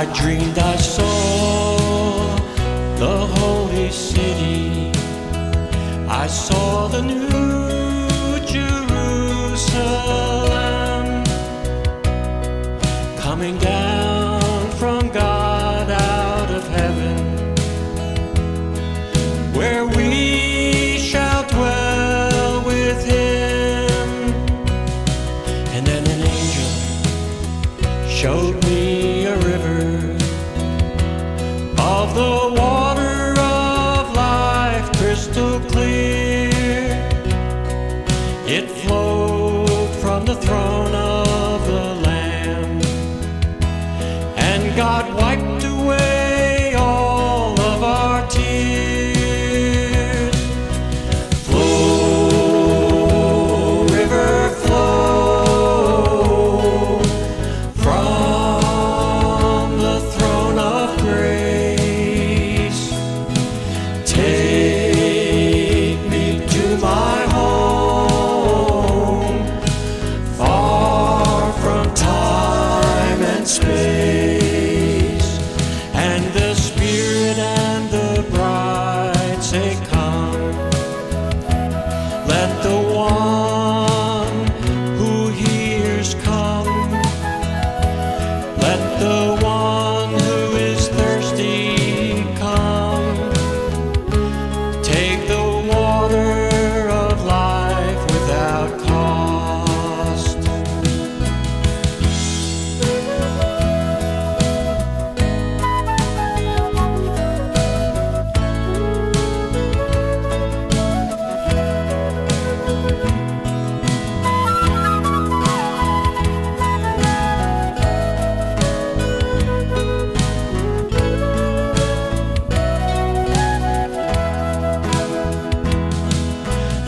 I dreamed I saw the holy city. I saw the new Jerusalem coming down from God out of heaven, where we shall dwell with Him. And then an angel showed me a river of the water of life, crystal clear. It flowed from the throne of the Lamb, and God wiped away all of our tears. Flow, river, flow from the throne of grace. Take me to my home, far from time and space. And the Spirit and the bride say, come. Let the one who hears come. Let the one who is thirsty come. Take the water of life without cost.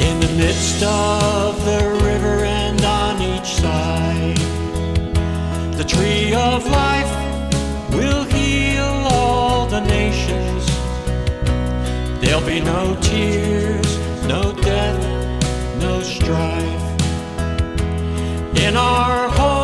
In the midst of the river and on each side, the tree of life will heal all the nations. There'll be no tears, no death, no strife. In our home